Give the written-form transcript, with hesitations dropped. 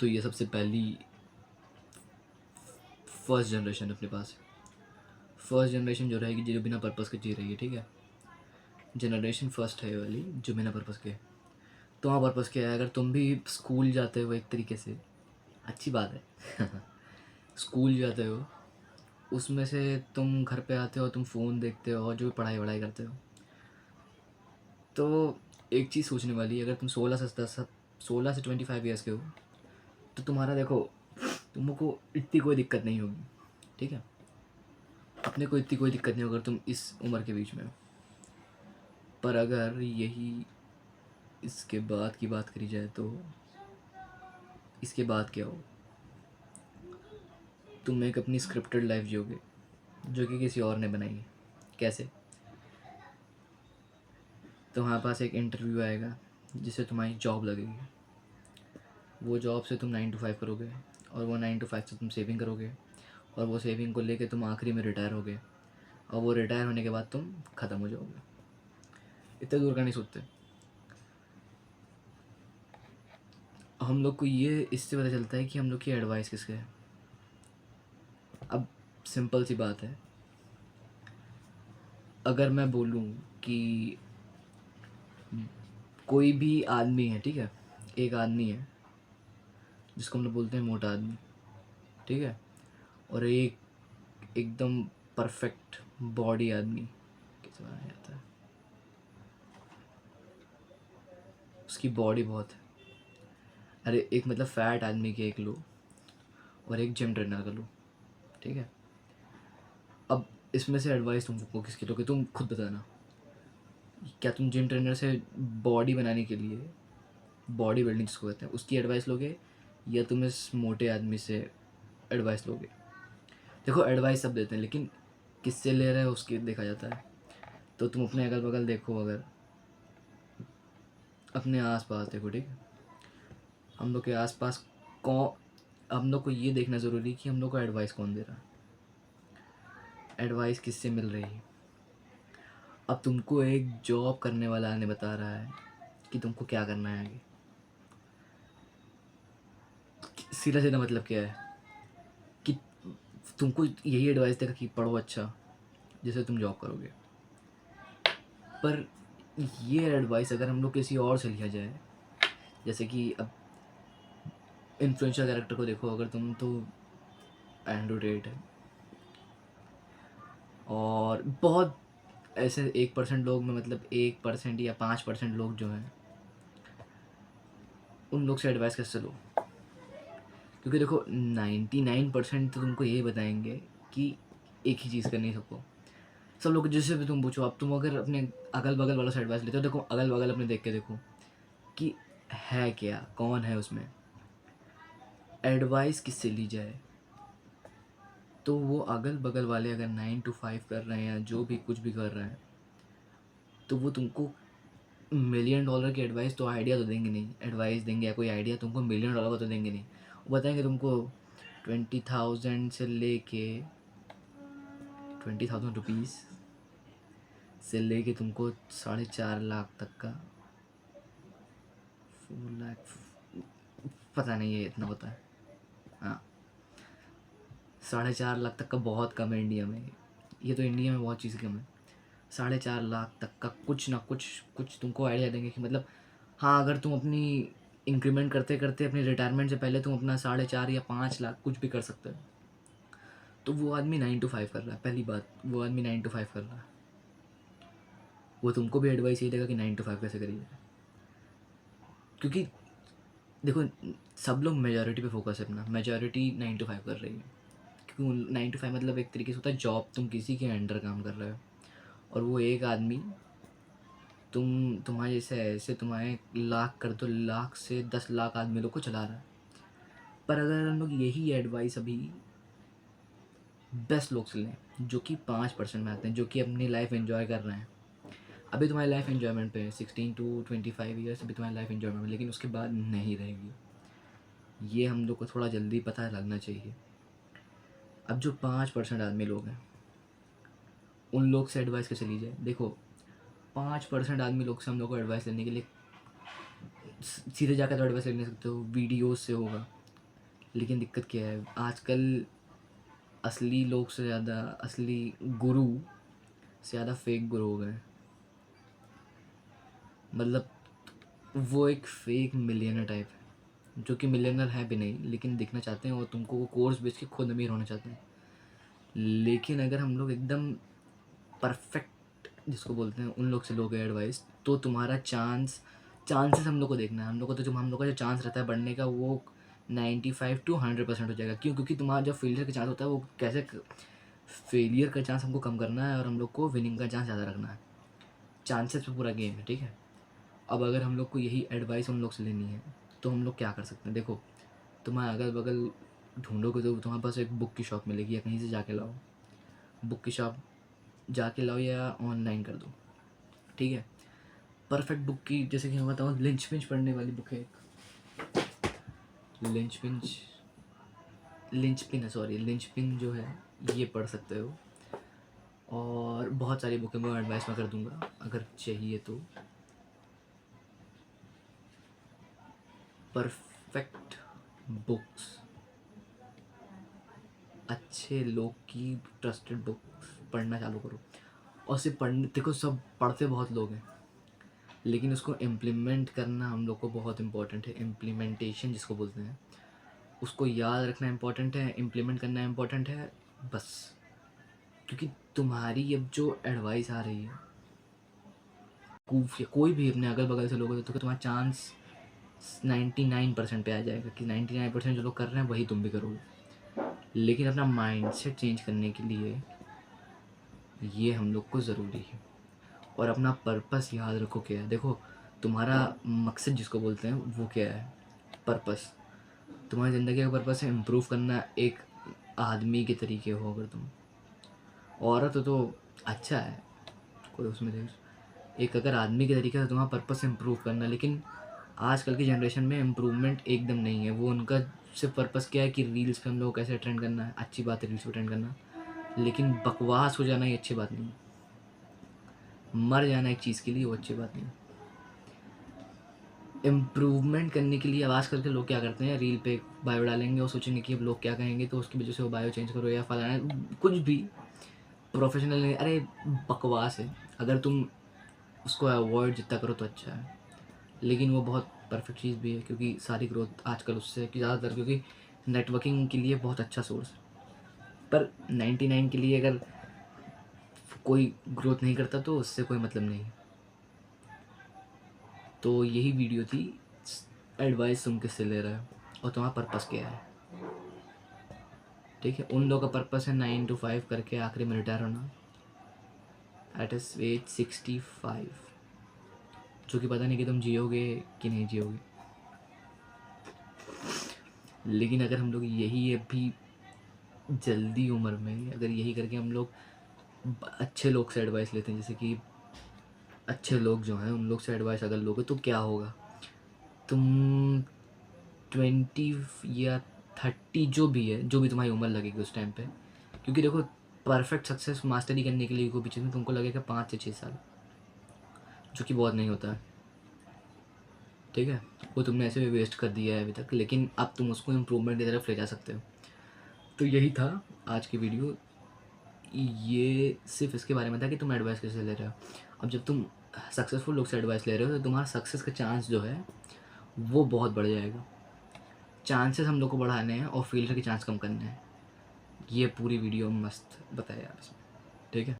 तो ये सबसे पहली फर्स्ट जनरेशन अपने पास है। फर्स्ट जनरेशन जो रहेगी जो बिना पर्पस के जी रही है, ठीक है। जनरेशन फर्स्ट है ये वाली जो बिना पर्पस के। तो हाँ, पर्पस क्या है, अगर तुम भी स्कूल जाते हो एक तरीके से, अच्छी बात है स्कूल जाते हो, उसमें से तुम घर पे आते हो, तुम फ़ोन देखते हो और जो भी पढ़ाई वढ़ाई करते हो, तो एक चीज़ सोचने वाली है, अगर तुम 16 से 25 ईयर्स के हो, तो तुम्हारा देखो, तुमको इतनी कोई दिक्कत नहीं होगी, ठीक है। अपने को इतनी कोई दिक्कत नहीं होगी अगर तुम इस उम्र के बीच में हो। पर अगर यही इसके बाद की बात करी जाए तो इसके बाद क्या हो, तुम एक अपनी स्क्रिप्टेड लाइफ जियोगे जो कि किसी और ने बनाई है। कैसे? तुम्हारे पास एक इंटरव्यू आएगा जिससे तुम्हारी जॉब लगेगी, वो जॉब से तुम 9 to 5 करोगे, और वो 9 to 5 से तुम सेविंग करोगे, और वो सेविंग को लेके तुम आखिरी में रिटायर होगे, और वो रिटायर होने के बाद तुम ख़त्म हो जाओगे। इतने दूर का नहीं सोचते हम लोग को। ये इससे पता चलता है कि हम लोग की एडवाइस किसके है। अब सिंपल सी बात है, अगर मैं बोलूँ कि कोई भी आदमी है, ठीक है, एक आदमी है जिसको हम लोग बोलते हैं मोटा आदमी, ठीक है, और एक एकदम परफेक्ट बॉडी आदमी, कैसे बनाया जाता है, उसकी बॉडी बहुत है। अरे एक मतलब फैट आदमी की एक लो, और एक जिम ट्रेनर का लो, ठीक है। अब इसमें से एडवाइस तुमको किसकी लोगे, तुम खुद बताना। क्या तुम जिम ट्रेनर से बॉडी बनाने के लिए, बॉडी बिल्डिंग जिसको कहते हैं, उसकी एडवाइस लोगे, या तुम इस मोटे आदमी से एडवाइस लोगे? देखो, एडवाइस सब देते हैं, लेकिन किससे ले रहे हो उसकी देखा जाता है। तो तुम अपने अगल बगल देखो, अगर अपने आस पास देखो, ठीक है, हम लोग के आस पास कौन, हम लोग को ये देखना ज़रूरी है कि हम लोग को एडवाइस कौन दे रहा है, एडवाइस किससे मिल रही है। अब तुमको एक जॉब करने वाला ने बता रहा है कि तुमको क्या करना है आगे, सीधा सीधा मतलब क्या है कि तुमको यही एडवाइस देगा कि पढ़ो अच्छा, जिससे तुम जॉब करोगे। पर ये एडवाइस अगर हम लोग किसी और से लिया जाए, जैसे कि अब इन्फ्लुएंशियल कैरेक्टर को देखो अगर तुम, तो एंड्रू टेट है, और बहुत ऐसे 1% लोग में, मतलब 1% या 5% लोग जो हैं, उन लोग से एडवाइस कैसे लो। क्योंकि देखो 99% तो तुमको यही बताएंगे कि एक ही चीज़ करनी है सबको। सब लोग जिससे भी तुम पूछो, अब तुम अगर अपने अगल बगल वालों से एडवाइस लेते हो, देखो अगल बगल अपने देख के देखो कि है क्या, कौन है उसमें, एडवाइस किससे ली जाए। तो वो अगल बगल वाले अगर 9 to 5 कर रहे हैं या जो भी कुछ भी कर रहे हैं, तो वो तुमको $1,000,000 की एडवाइस तो, आइडिया तो देंगे नहीं, एडवाइस देंगे या कोई आइडिया तुमको $1,000,000 का तो देंगे नहीं। वो बताएंगे तुमको 20,000 से लेके, 20,000 रुपीज़ से लेके तुमको 4.5 लाख तक का, 4 लाख, पता नहीं है इतना होता है, हाँ 4.5 लाख तक का बहुत कम है इंडिया में। ये तो इंडिया में बहुत चीज़ कम है। 4.5 लाख तक का कुछ ना कुछ कुछ तुमको आइडिया देंगे कि मतलब, हाँ अगर तुम अपनी इंक्रीमेंट करते करते अपनी रिटायरमेंट से पहले तुम अपना 4.5 या 5 लाख कुछ भी कर सकते हो। तो वो आदमी 9 to 5 कर रहा है, पहली बात, वो आदमी 9 to 5 कर रहा है, वो तुमको भी एडवाइस यही देगा कि 9 to 5 कैसे करिए। क्योंकि देखो, सब लोग मेजॉरिटी पे फोकस है अपना, मेजॉरिटी 9 to 5 कर रही है। क्योंकि 9 to 5 मतलब एक तरीके से होता है जॉब, तुम किसी के अंडर काम कर रहे हो, और वो एक आदमी तुम्हारे जैसे ऐसे तुम्हारे लाख कर दो, लाख से 10 लाख आदमी लोग को चला रहा है। पर अगर हम लोग यही एडवाइस अभी बेस्ट लोग से लें जो कि 5% में आते हैं, जो कि अपनी लाइफ एंजॉय कर रहे हैं, अभी तुम्हारी लाइफ एंजॉयमेंट पे है, 16 to 25 ईयर्स अभी तुम्हारी लाइफ एंजॉयमेंट में, लेकिन उसके बाद नहीं रहेगी। ये हम लोग को थोड़ा जल्दी पता लगना चाहिए। अब जो 5% आदमी लोग हैं, उन लोग से एडवाइस कैसे ली जाए। देखो 5% आदमी लोग से हम लोग को एडवाइस लेने के लिए सीधे जाकर तो एडवाइस ले नहीं सकते हो, वीडियोज़ से होगा, लेकिन दिक्कत क्या है, आजकल असली लोग से ज़्यादा, असली गुरु से ज़्यादा फेक गुरु हो गए। मतलब वो एक फेक मिलियनर टाइप है, जो कि मिलियनर है भी नहीं, लेकिन दिखना चाहते हैं और तुमको वो कोर्स बेच के खुद अमीर होना चाहते हैं। लेकिन अगर हम लोग एकदम परफेक्ट जिसको बोलते हैं उन लोग से लोगे एडवाइस, तो तुम्हारा चांसेस हम लोग को देखना है। हम लोग को तो जो हम लोग का जो चांस रहता है बढ़ने का, वो 95 to 100% हो जाएगा। क्यों? क्योंकि तुम्हारा जो फेलियर का चांस होता है वो कैसे, फेलियर का चांस हमको कम करना है और हम लोग को विनिंग का चांस ज़्यादा रखना है। चांसेस पे पूरा गेम है, ठीक है। अब अगर हम लोग को यही एडवाइस उन लोग से लेनी है तो हम लोग क्या कर सकते हैं? देखो, तुम्हारे अगल बगल ढूंढोगे तो तुम्हारे पास एक बुक की शॉप मिलेगी, या कहीं से जाके लाओ, बुक की शॉप जाके लाओ या ऑनलाइन कर दो, ठीक है। परफेक्ट बुक की, जैसे कि मैं बताऊँ, लिंच पिंच पढ़ने वाली बुक है एक, लिंच पिंच लिंच पिन है, सॉरी, लिंच पिन जो है ये पढ़ सकते हो। और बहुत सारी बुकें मैं एडवाइस में कर दूंगा अगर चाहिए तो। परफेक्ट बुक्स, अच्छे लोग की ट्रस्टेड बुक्स पढ़ना चालू करो। और सिर्फ पढ़ने, देखो सब पढ़ते बहुत लोग हैं, लेकिन उसको इम्प्लीमेंट करना हम लोग को बहुत इम्पोर्टेंट है। इम्प्लीमेंटेशन जिसको बोलते हैं, उसको याद रखना इम्पोर्टेंट है, इम्प्लीमेंट करना इम्पोर्टेंट है, बस। क्योंकि तुम्हारी अब जो एडवाइस आ रही है, कोई भी अपने अगल बगल से लोग होते तो तुम्हारा चांस 99% पे आ जाएगा कि 99% जो लोग कर रहे हैं वही तुम भी करोगे। लेकिन अपना माइंड सेट चेंज करने के लिए ये हम लोग को ज़रूरी है। और अपना पर्पस याद रखो क्या है। देखो, तुम्हारा मकसद जिसको बोलते हैं वो क्या है, पर्पस। तुम्हारी ज़िंदगी का पर्पस है इम्प्रूव करना एक आदमी के तरीके हो। अगर तुम औरत हो तो अच्छा है, कोई उसमें एक अगर आदमी के तरीके से तुम्हारा पर्पस इम्प्रूव करना। लेकिन आजकल की जनरेशन में इम्प्रूवमेंट एकदम नहीं है। वो उनका सिर्फ पर्पस क्या है कि रील्स पे हम लोग कैसे ट्रेंड करना है। अच्छी बात है रील्स पे ट्रेंड करना, लेकिन बकवास हो जाना ये अच्छी बात नहीं है। मर जाना एक चीज़ के लिए वो अच्छी बात नहीं है। इम्प्रूवमेंट करने के लिए अब आजकल के लोग क्या करते हैं, रील पे बायो डालेंगे और सोचेंगे कि अब लोग क्या कहेंगे, तो उसकी वजह से वो बायो चेंज करो या फलाना कुछ भी प्रोफेशनल नहीं। अरे बकवास है। अगर तुम उसको अवॉइड जितना करो तो अच्छा है, लेकिन वो बहुत परफेक्ट चीज़ भी है, क्योंकि सारी ग्रोथ आजकल उससे कि ज़्यादातर, क्योंकि नेटवर्किंग के लिए बहुत अच्छा सोर्स है। पर 99 के लिए अगर कोई ग्रोथ नहीं करता तो उससे कोई मतलब नहीं है। तो यही वीडियो थी, एडवाइस तुम किससे ले रहे हो और तुम्हारा पर्पस क्या है, ठीक है। उन लोगों का पर्पस है 9 to 5 करके आखिरी में रिटायर होना एट एस एज 65, जो कि पता नहीं कि तुम जियोगे कि नहीं जियोगे। लेकिन अगर हम लोग यही अभी जल्दी उम्र में अगर यही करके हम लोग अच्छे लोग से एडवाइस लेते हैं, जैसे कि अच्छे लोग जो हैं उन लोग से एडवाइस अगर लोगे तो क्या होगा, तुम 20 या 30 जो भी है, जो भी तुम्हारी उम्र लगेगी उस टाइम पे, क्योंकि देखो परफेक्ट सक्सेस मास्टरी करने के लिए कोई पीछे में तुमको लगेगा 5 से 6 साल, जो कि बहुत नहीं होता है, ठीक है। वो तुमने ऐसे भी वेस्ट कर दिया है अभी तक, लेकिन अब तुम उसको इम्प्रूवमेंट की तरफ ले जा सकते हो। तो यही था आज की वीडियो। ये सिर्फ इसके बारे में था कि तुम एडवाइस कैसे ले रहे हो। अब जब तुम सक्सेसफुल लोग से एडवाइस ले रहे हो तो तुम्हारा सक्सेस का चांस जो है वो बहुत बढ़ जाएगा। चांसेस हम लोग को बढ़ाने हैं और फेलियर के चांस कम करने हैं। ये पूरी वीडियो मस्त बताया यार इसमें, ठीक है।